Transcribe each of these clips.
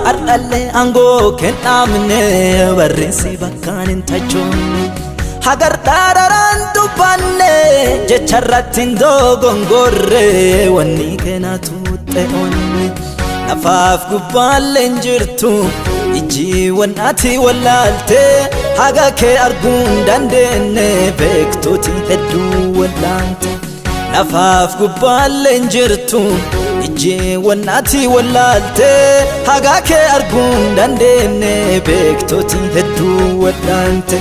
ardalle ango kenamne barrisi bakkan intachoon hagar dararan dubanne jecharratin dogongorre wanni kenatu te'onni nafaaf gubbaalle injirtu iji wannati wallalte haga ke arguun dandeenne beektooti hedduu wallaante nafaaf gubbaalle injirtu iji wannati wallalte haga ke arguun dandeenne beektooti hedduu wallaante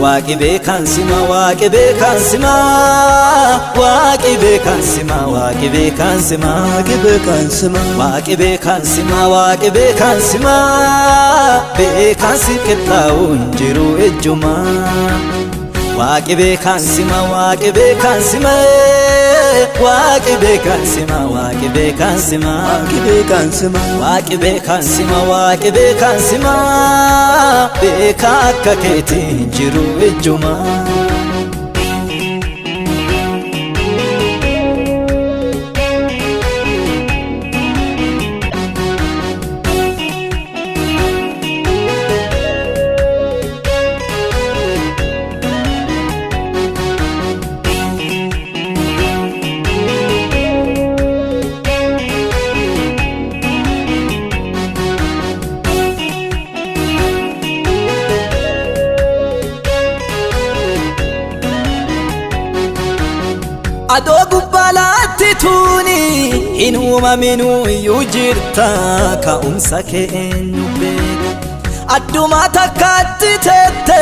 waaqi beekan sima waaqi beekan sima waaqi beekan sima waaqi beekan sima waaqi beekan sima waaqi beekan sima waaqi beekan sima beekan si qixxaa'u injiru ejjuma waaqi beekan sima waaqi beekan sima waaqi beekan sima waaqi beekan sima waaqi beekan sima waaqi beekan sima waaqi beekan sima beeka akka keetii injiru ejjuma adoo gubbalaatti tuuni hin uumaminuu iyyuu jirta ka'umsa kee eenyu beeka adduma takkaatti teette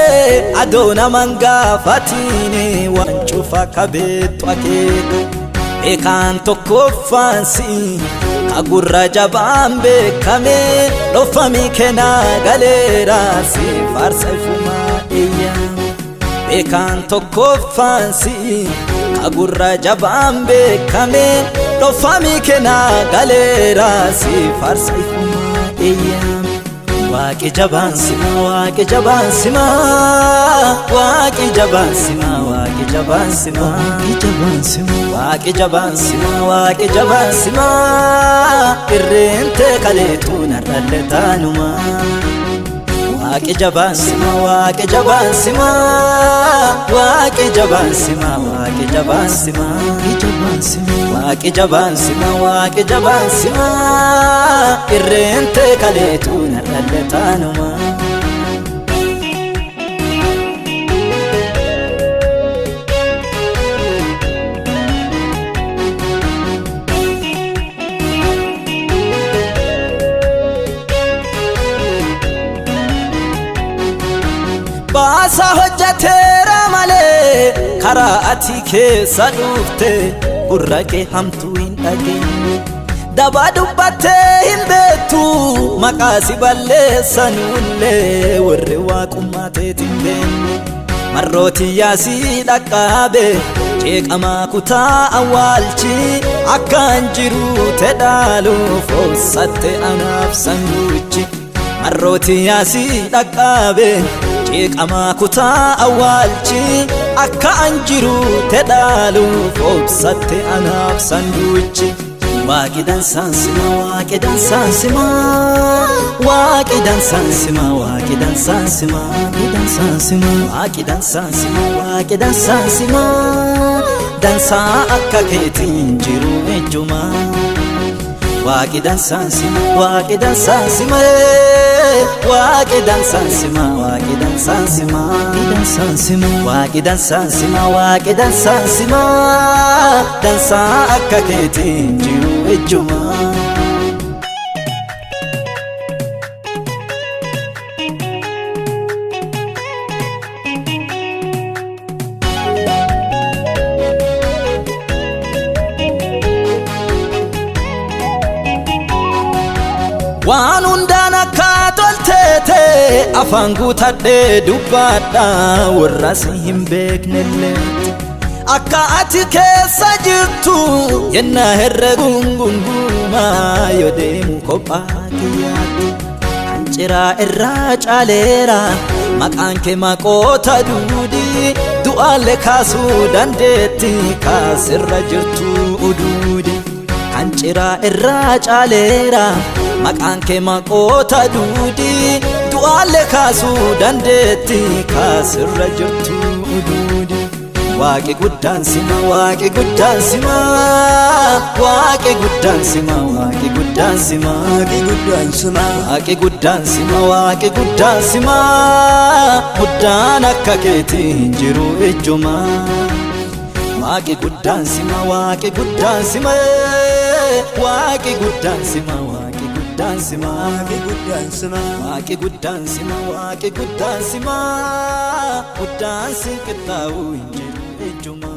adoo naman gaafatiini waan cufa kabeettu akeeka beekaan tokkoffaansi ka gurra jabaan beekame dhofamii kennaa galeera si faarsa ifumaa eeyyaa beekaan tokkoffaansi agurra jabaan beekame dhofamii kennaa galeera si faarsa ifumaa eeyyaa waaqi jabaan sima waaqi jabaan sima waaqi jabaan sima waaqi jabaan sima waaqi jabaan sima waaqi jabaan sima irreente kaleetu narralle taanuma waaqi jabaan sima waaqi jabaan sima waaqi jabaan sima waaqi jabaan sima waaqi jabaan sima waaqi jabaan sima irreente kaleetu narralle taanuma baasa hojjateera malee karaa ati keessa dhufte gurra kee hamtuu hin dhageenye daba dubbattee hin beektu maqaa si balleessanullee warri waaqummaa teetiin beenne marrootiyyaa si dhaqqabe jeeqamaa kutaa awwaalchi akkaan jiru te dhaaluuf obsatte anaaf sanduuchi marrootiyyaa si dhaqqabe jeeqamaa kutaa awwaalchi akka anjiru te dhaaluuf obsatte anaaf sanduuchi waaqi dansaan sima waaqi dansaan sima waaqi dansaan sima waaqi dansaan sima waaqi dansaan sima waaqi dansaan sima dansaa akka keetiin jiru ejjuma waaqi dansaan sima waaqi dansaan sima waaqi dansaan sima waaqi dansaan sima waaqi dansaan sima waaqi dansaan sima dansaa akka keetiin jiru ejjuma waan hundaan akka tolteete afaan guutadhee dubbadha warra si hin beeknellee akka ati keessa jirtu yenna herreguun gungumaa yoo deemu kophaa kiyyaatti kan ciraa irraa caaleera maqaan kee maqoota duudii du'aalee kaasuu dandeetti kaasirra jirtu uduudi kan ciraa irraa caaleera maqaan kee maqoota duudii du'aalee kaasuu dandeetti kaasirra jirtu duudii. Waaqi guddaan sima waaqi guddaan sima waaqi guddaan sima waaqi guddaan sima waaqi guddaan sima waaqi guddaan sima waaqi guddaan sima guddaan akka keetii hin jiru ejjuma. Waaqi guddaan sima waaqi guddaan sima waaqi guddaan sima waaqi guddaan sima waaqi guddaan sima waaqi guddaan sima waaqi guddaan sima guddaan si qixxaa'u hin jiru ejjuma.